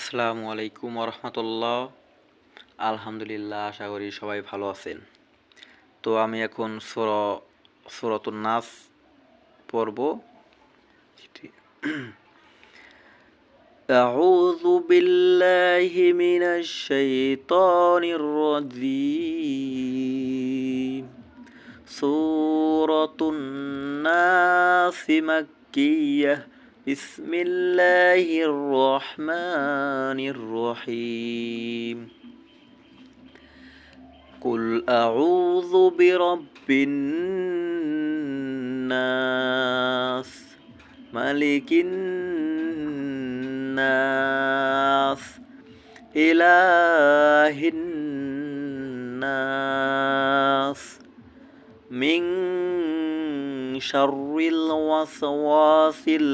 আসসালামু আলাইকুম রহমতুল্লাহ। আলহামদুলিল্লাহ, আশা করি সবাই ভালো আছেন। তো আমি এখন সূরাতুন নাস পড়ব। আউযু বিল্লাহি মিনাশ শাইতানির রাজীম। সূরাতুন নাস মাক্কিয়াহ। বিসমিল্লাহির রহমানির রহিম। কুল আউযু বিরাব্বিন নাস, মালিকিন নাস, ইলাহিন নাস, মিন শাররিল ওয়াসওয়াসিল